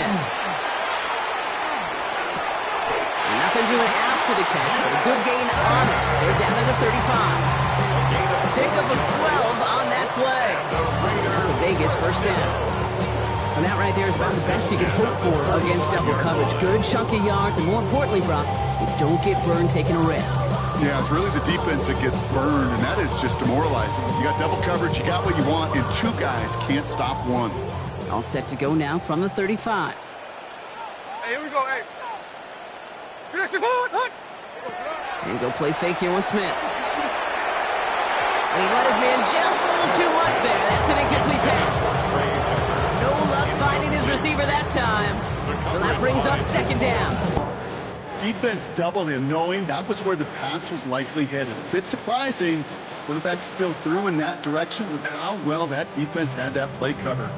A: Nothing doing after the catch, but a good gain on it. They're down to the 35. Pickup of 12 on that play. That's a Vegas first down. And that right there is about the best you can hope for against double coverage. Good chunk of yards, and more importantly, Brock, you don't get burned taking a risk.
C: Yeah, it's really the defense that gets burned, and that is just demoralizing. You got double coverage, you got what you want, and two guys can't stop one.
A: All set to go now from the 35.
E: Hey, here we go, hey.
A: And go play fake here with Smith. And he let his man just a little too much there. That's an incomplete pass. No luck finding his receiver that time. So that brings up second down.
C: Defense doubled him, knowing that was where the pass was likely headed. A bit surprising. Quarterback still threw in that direction with how well that defense had that play covered.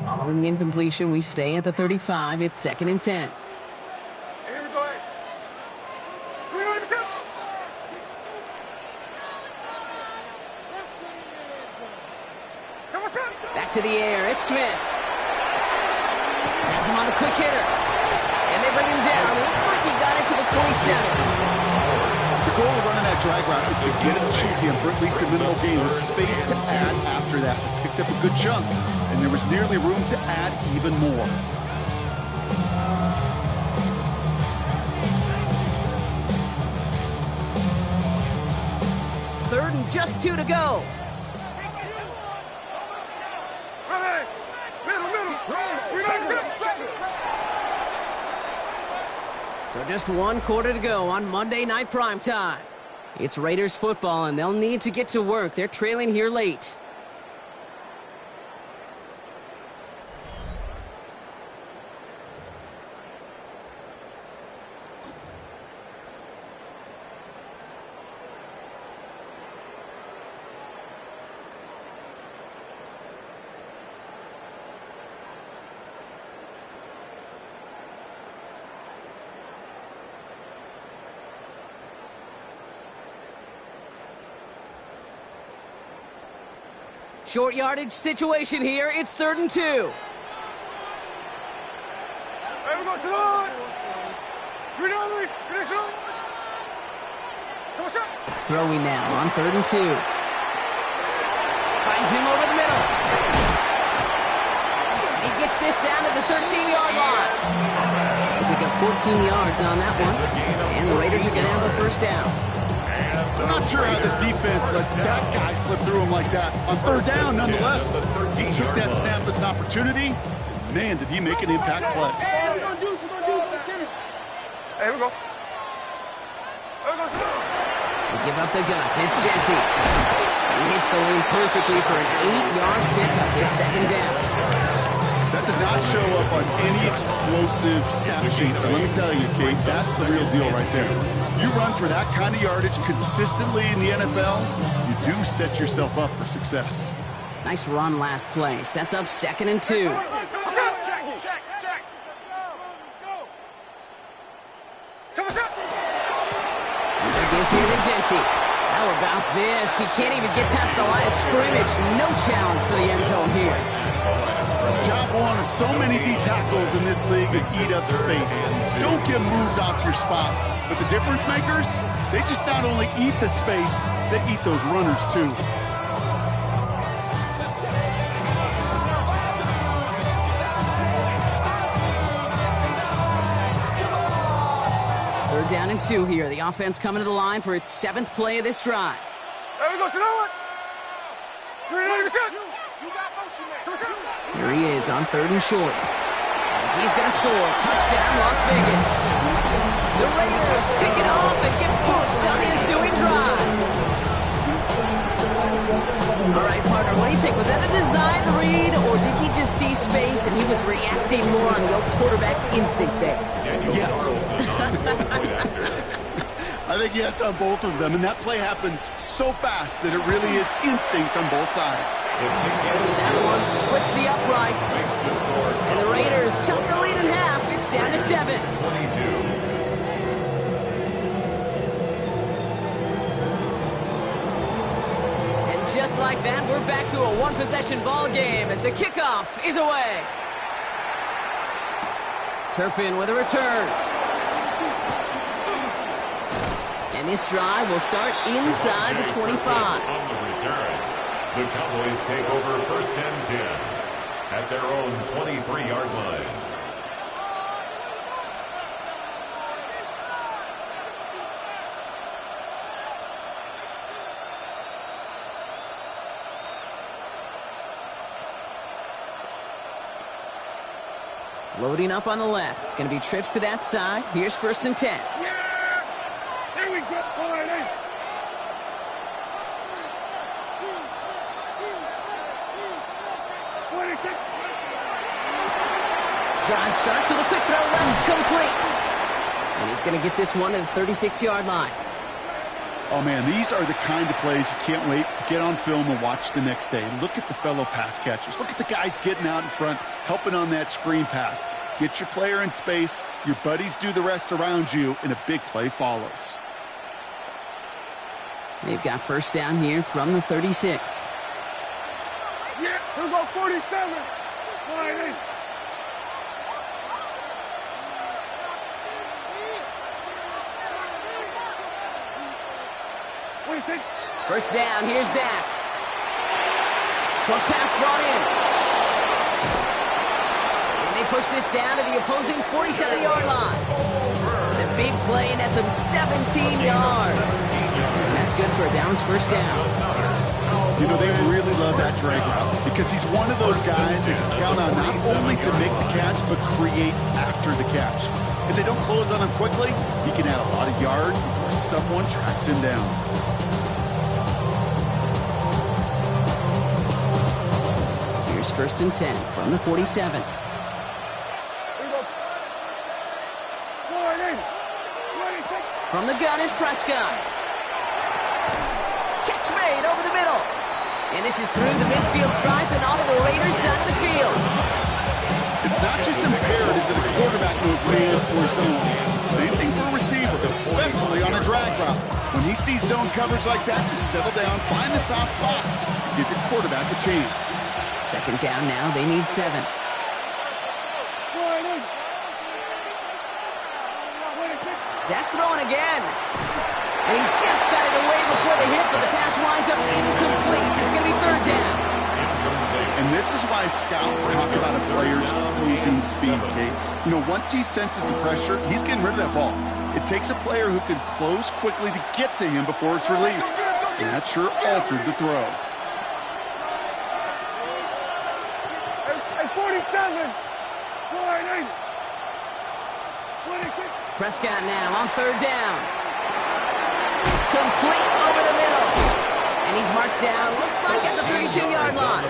A: Following the incompletion, we stay at the 35. It's second and 10.
E: Here we go, hey.
A: Back to the air, it's Smith. Has him on the quick hitter. And they bring him down. It looks like he got it to the 27.
C: The goal of running that drag route is to get him, shoot him for at least a minimal gain with space to add after that. They picked up a good chunk, and there was nearly room to add even more.
A: Third and just 2 to go. So just 1 quarter to go on Monday Night Primetime. It's Raiders football, and they'll need to get to work. They're trailing here late. Short yardage situation here. It's 3rd and 2.
E: Hey, we go, Salon.
A: Throwing now on 3rd and 2. Finds him over the middle. He gets this down to the 13-yard line. They pick up 14 yards on that one. And the Raiders are going to have a first down.
C: I'm not sure how this defense let that guy slip through him like that. On 3rd down, nonetheless, he took that snap as an opportunity. Man, did he make an impact play.
E: Hey, we're going to do Hey, we go.
A: They give up the guts. It's Genty. He hits the lane perfectly for an 8-yard pickup. It's second down.
C: That does not show up on any explosive stat sheet. But let me tell you, Kate, that's the real deal right there. You run for that kind of yardage consistently in the NFL, you do set yourself up for success.
A: Nice run last play. Sets up 2nd and 2.
E: Check.
A: They're giving here to Genty. How about this? He can't even get past the line of scrimmage. No challenge for the end zone here.
C: Job one of so many D tackles in this league is eat up space. Don't get moved off your spot. But the difference makers, they just not only eat the space, they eat those runners too.
A: Third down and 2 here. The offense coming to the line for its 7th play of this drive.
E: There we go, sit down.
A: Here he is on 3rd and short. And he's going to score. Touchdown, Las Vegas. The Raiders pick it off and get points on the ensuing drive. All right, partner, what do you think? Was that a design read, or did he just see space and he was reacting more on the old quarterback instinct there?
C: Yes. I think yes on both of them, and that play happens so fast that it really is instincts on both sides.
A: That one splits the uprights. And the Raiders chunk the lead in half. It's down to 7.
B: 22.
A: Just like that, we're back to a one-possession ball game as the kickoff is away. Turpin with a return. And this drive will start inside the 25.
B: On the return, the Cowboys take over 1st and 10 at their own 23-yard line.
A: Loading up on the left. It's going to be trips to that side. Here's 1st and 10.
E: Yeah! There we go. All right, hey.
A: Drive start to the quick throw left, complete. And he's going to get this one to the 36-yard line.
C: Oh, man, these are the kind of plays you can't wait to get on film and watch the next day. Look at the fellow pass catchers. Look at the guys getting out in front, helping on that screen pass. Get your player in space, your buddies do the rest around you, and a big play follows.
A: They've got 1st down here from the 36.
E: Yeah, here go 47. All right, hey.
A: First down, here's Dak. Short pass brought in. And they push this down to the opposing 47-yard line. The big play nets him 17 yards. And that's good for a Dallas 1st down.
C: You know, they really love that drag route because he's one of those guys that can count on not only to make the catch, but create after the catch. If they don't close on him quickly, he can add a lot of yards before someone tracks him down.
A: Here's 1st and 10 from the 47. From the gun is Prescott. Catch made over the middle. And this is through the midfield stripe and onto the Raiders side of the field.
C: It's not just imperative that a quarterback knows man or zone. Same thing for a receiver, especially on a drag route. When he sees zone coverage like that, just settle down, find the soft spot, give your quarterback a chance.
A: 2nd down now, they need 7. Dak throwing again. And he just got it away before the hit, but the pass winds up incomplete. It's going to be 3rd down.
C: And this is why scouts talk about a player's cruising speed, Kate. You know, once he senses the pressure, he's getting rid of that ball. It takes a player who can close quickly to get to him before it's released. And that sure altered the throw.
E: Hey, 47. All right, hey.
A: Prescott now on 3rd down. Complete over the middle. And he's marked down, looks like at the 32-yard line.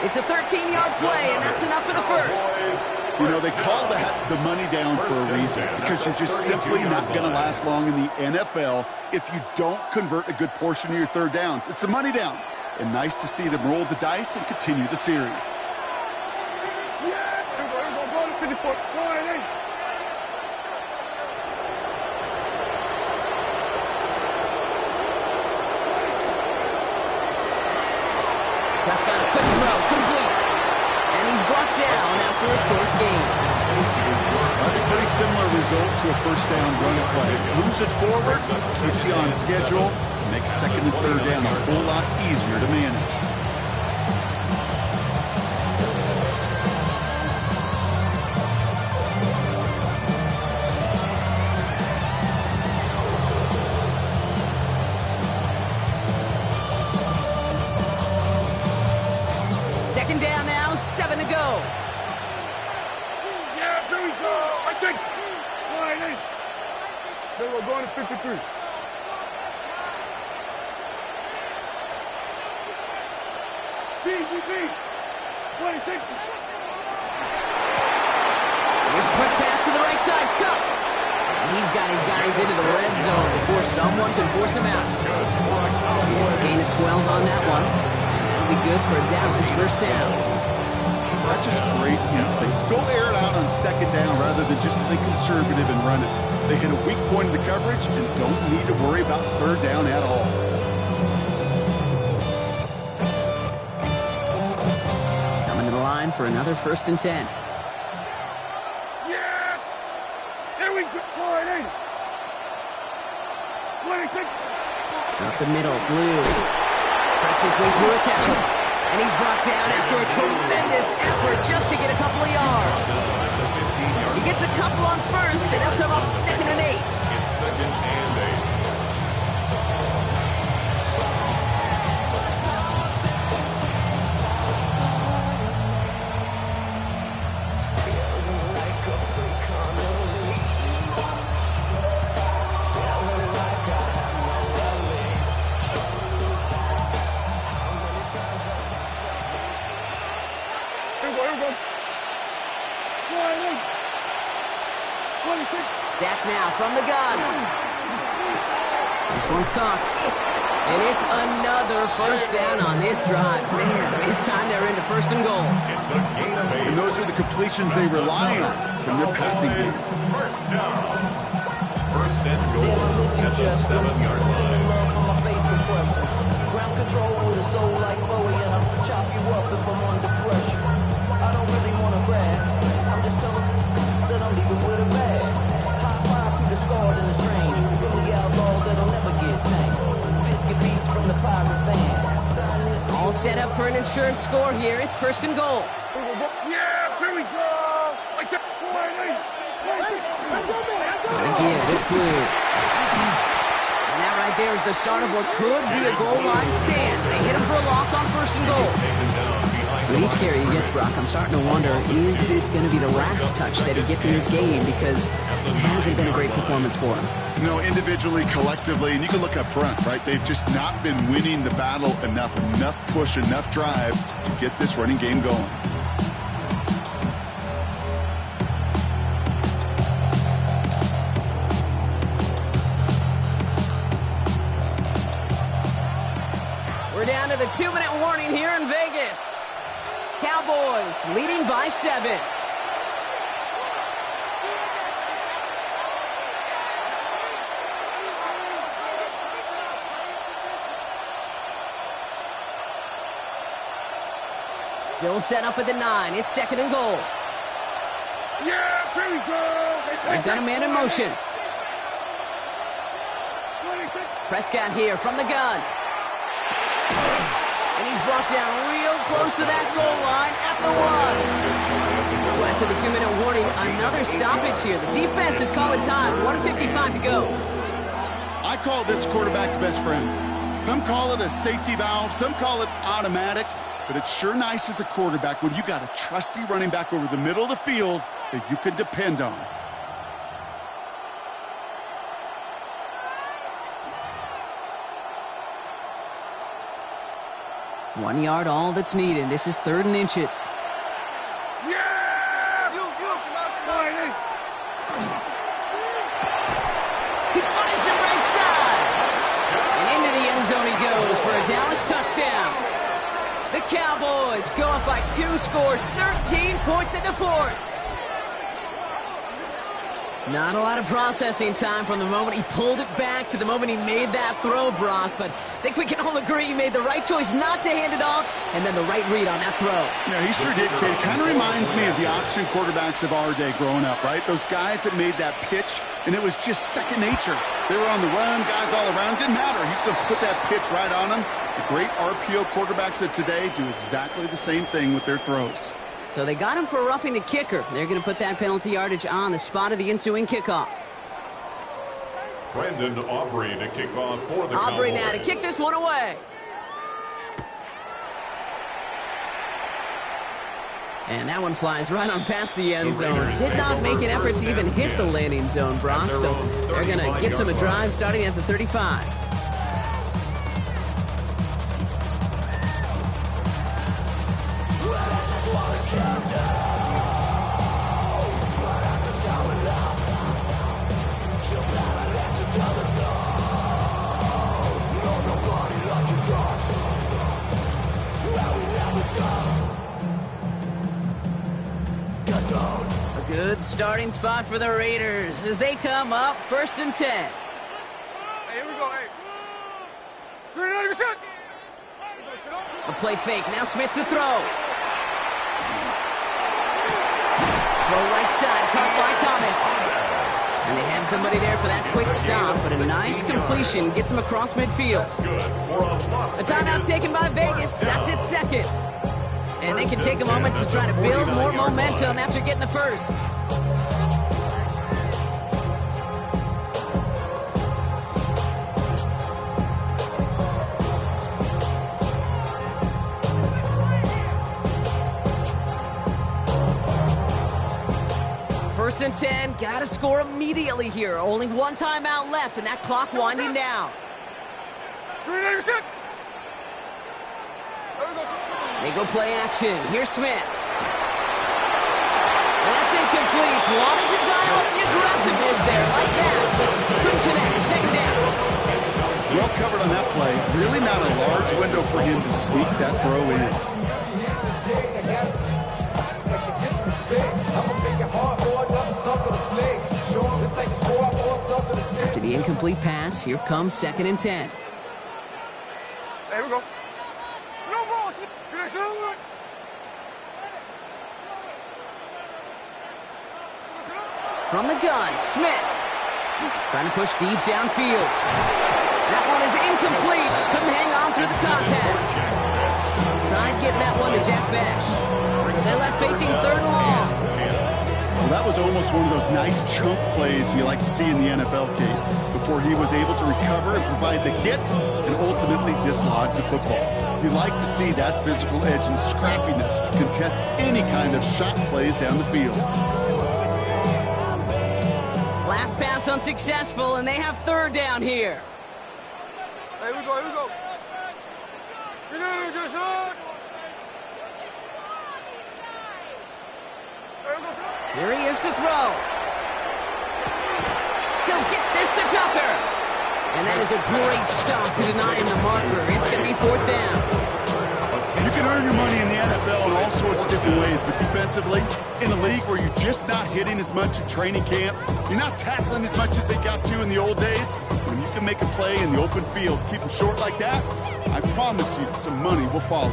A: It's a 13-yard play, and that's enough for the 1st.
C: You know, they call that the money down for a reason, because you're just simply not going to last long in the NFL if you don't convert a good portion of your 3rd downs. It's the money down. And nice to see them roll the dice and continue the series.
A: Prescott, a quick throw, complete. And he's brought down after a short gain.
C: That's a pretty similar result to a 1st down run play. Moves it forward, keeps you on schedule, makes 2nd and 3rd down a whole lot easier to manage.
E: Then we're going to 53. BGB, 26.
A: Here's a quick pass to the right side. Cup. And he's got his guys into the red zone before someone can force him out. It's a gain of 12 on that one. And that'll be good for a Dallas first down.
C: That's just great instincts. Go air it out on second down rather than just play conservative and run it. They hit a weak point in the coverage and don't need to worry about third down at all.
A: Coming to the line for another 1st and 10.
E: Yeah! Here we go! 4-8. 26.
A: Up the middle, Blue. Fights his way through a tackle. And he's brought down after a tremendous effort just to get a couple of yards. He gets a couple on first, and they'll come up 2nd and 8.
B: It's 2nd and 8.
A: Dak now from the gun. This one's caught. And it's another first down on this drive. Man, this time they're into 1st and goal.
B: It's a gain of 8.
C: And those are the completions they rely on from their passing game.
B: First down. 1st and goal
F: Damn, I miss you,
B: at the
F: Jeff.
B: 7-yard
F: Sending
B: line.
F: love from my face compressor. Ground control with a soul like Bowie, and I'll chop you up if I'm under pressure. I don't really want to brag. I'm just telling that I'm leaving with a bag. High five to the scarred and the strange. From the outlaw that'll never get tamed. Biscuit beats from the pirate band. Sign this.
A: All set up for an insurance score here. It's 1st and goal.
E: Yeah, here we go! I took 4-8.
A: Again, it's Blue. And that right there is the start of what could be a goal line stand. They hit him for a loss on 1st and goal. With each carry he gets, Brock, I'm starting to wonder, is this going to be the last touch that he gets in this game? Because it hasn't been a great performance for him.
C: You know, individually, collectively, and you can look up front, right? They've just not been winning the battle enough push, enough drive to get this running game going.
A: We're down to the 2-minute warning here in Vegas. Cowboys leading by 7. Still set up at the 9. It's 2nd and goal.
E: Yeah, here we go!
A: They've got a man in motion. Prescott here from the gun. And he's brought down real close to that goal line at the 1. So after the 2-minute warning, another stoppage here. The defense is calling time. 1:55 to go.
C: I call this quarterback's best friend. Some call it a safety valve, some call it automatic, but it's sure nice as a quarterback when you got a trusty running back over the middle of the field that you can depend on.
A: One yard, all that's needed. This is 3rd and inches.
E: Yeah!
A: He finds him right side. And into the end zone he goes for a Dallas touchdown. The Cowboys go up by 2 scores, 13 points in the 4th. Not a lot of processing time from the moment he pulled it back to the moment he made that throw, Brock. But I think we can all agree he made the right choice not to hand it off, and then the right read on that throw.
C: Yeah, he sure did, kid. Kind of reminds me of the option quarterbacks of our day growing up, right? Those guys that made that pitch, and it was just second nature. They were on the run, guys all around. Didn't matter. He's going to put that pitch right on them. The great RPO quarterbacks of today do exactly the same thing with their throws.
A: So they got him for roughing the kicker. They're going to put that penalty yardage on the spot of the ensuing kickoff.
B: Brandon Aubrey to kick off for the
A: Aubrey
B: Cowboys.
A: now to kick this one away. And that one flies right on past the end zone. Did not make an effort to even hit the landing zone, Brock. So they're going to gift him a drive starting at the 35. A good starting spot for the Raiders as they come up 1st and 10.
E: Hey, here we go, hey. 390%.
A: A play fake. Now Smith to throw. Throw right side. Caught by Thomas. And they had somebody there for that quick stop, but a nice completion gets him across midfield. A timeout taken by Vegas. That's its second. And they can take a moment to try to build more momentum after getting the first. First and 10, gotta score immediately here. Only one timeout left, and that clock winding down.
E: 390%.
A: They go play action. Here's Smith. And that's incomplete. Wanted to dial up the aggressiveness there like that, but couldn't connect. Second down.
C: Well covered on that play. Really not a large window for him to sneak that throw in.
A: After the incomplete pass, here comes 2nd and 10.
E: Hey, here we go. No ball.
A: From the gun, Smith. Trying to push deep downfield. That one is incomplete. Couldn't hang on through the contact. Tried getting that one to Jack Besh. So they're left facing 3rd and long.
C: Well, that was almost one of those nice chunk plays you like to see in the NFL, Kate, before he was able to recover and provide the hit and ultimately dislodge the football. You like to see that physical edge and scrappiness to contest any kind of shot plays down the field.
A: Last pass unsuccessful, and they have 3rd down here.
E: Hey, here we go, here we go. Get a shot.
A: Here he is to throw. He'll get this to Tucker. And that is a great stop to deny him the marker. It's going to be 4th down.
C: You can earn your money in the NFL in all sorts of different ways, but defensively, in a league where you're just not hitting as much at training camp, you're not tackling as much as they got to in the old days, when you can make a play in the open field, keep them short like that, I promise you some money will follow.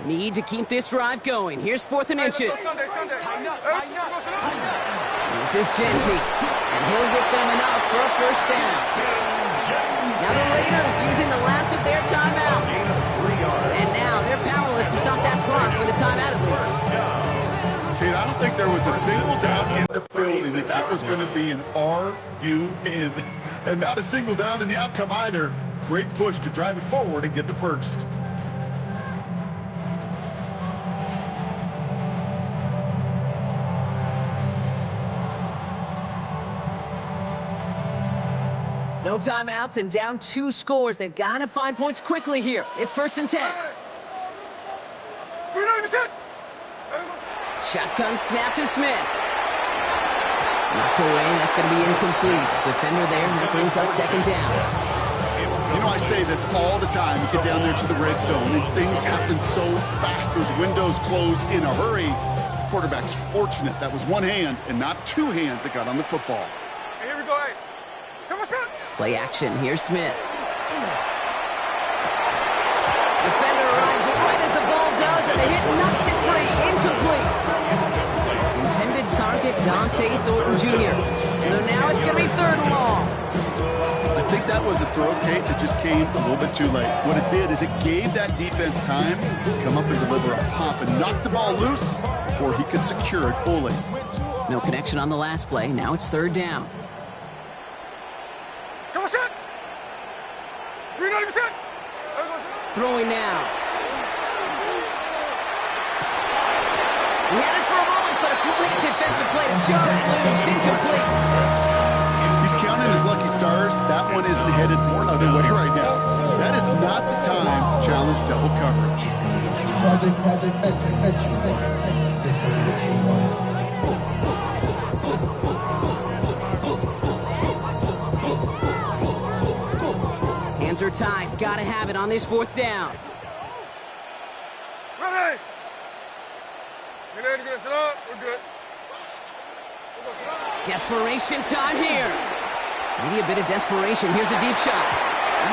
A: Need to keep this drive going. Here's 4th and inches. This is Genty, and he'll get them enough for a 1st down. Now the Raiders using the last of their timeouts. And now they're powerless to stop that clock with a timeout at least.
C: Kate, I don't think there was a single down in the building that that was going to be an RUN. And not a single down in the outcome either. Great push to drive it forward and get the first.
A: No timeouts and down 2 scores. They've got to find points quickly here. It's 1st and 10.
E: 390%.
A: Shotgun snap to Smith. Knocked away. That's going to be incomplete. Defender there. That brings up 2nd down.
C: You know, I say this all the time. You get down there to the red zone, and things happen so fast. Those windows close in a hurry. The quarterback's fortunate. That was one hand and not 2 hands that got on the football.
E: Hey, here we go, hey.
A: Play action. Here's Smith. Defender arrives right as the ball does, and the hit knocks it free. Incomplete. Intended target, Dante Thornton Jr. So now it's going to be 3rd and long.
C: I think that was a throw, Kate, that just came a little bit too late. What it did is it gave that defense time to come up and deliver a pop and knock the ball loose before he could secure it fully.
A: No connection on the last play. Now it's third down. Throwing now. He had it for a moment, but a complete defensive play to jar it loose. Incomplete.
C: He's counting his lucky stars. That one isn't headed more other way right now. That is not the time to challenge double coverage.
D: Project, this ain't what you want.
A: Hands are tied. Gotta have it on this fourth down.
E: Ready! Get ready to sit up. We're good.
A: Desperation time here. Maybe a bit of desperation. Here's a deep shot.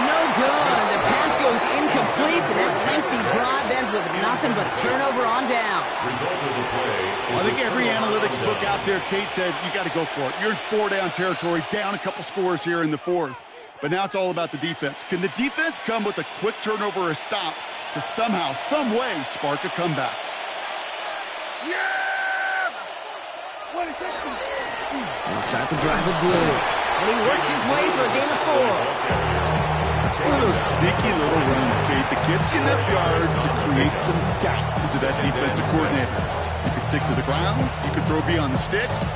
A: No good. The pass goes incomplete, and that lengthy drive ends with nothing but a turnover on downs.
B: Result of the play.
C: I think every analytics book out there, Kate, said you got to go for it. You're in four-down territory, down a couple scores here in the fourth. But now it's all about the defense. Can the defense come with a quick turnover or a stop to somehow, some way, spark a comeback?
E: Yeah!
A: He'll start the drive with blue. And he works his way for a gain of 4.
C: That's one of those sneaky little runs, Kate, that gets you enough yards to create some doubt into that defensive coordinator. You can stick to the ground. You can throw beyond the sticks.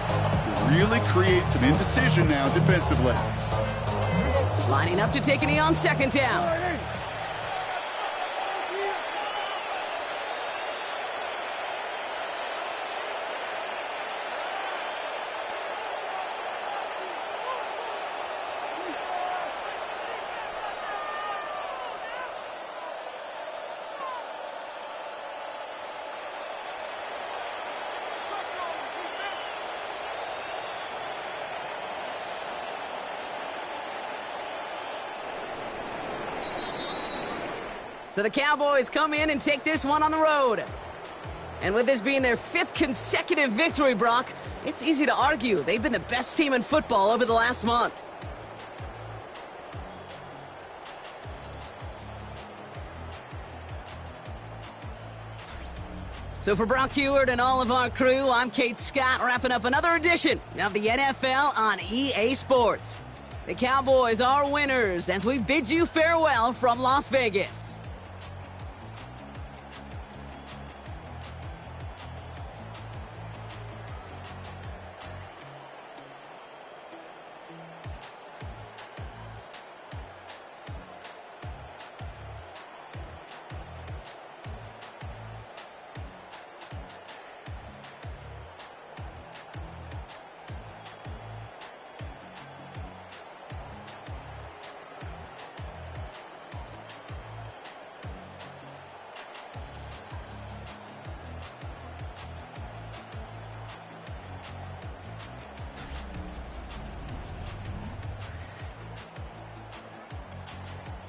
C: Really create some indecision now defensively.
A: Lining up to take a knee on second down. So the Cowboys come in and take this one on the road. And with this being their 5th consecutive victory, Brock, it's easy to argue they've been the best team in football over the last month. So for Brock Heward and all of our crew, I'm Kate Scott, wrapping up another edition of the NFL on EA Sports. The Cowboys are winners as we bid you farewell from Las Vegas.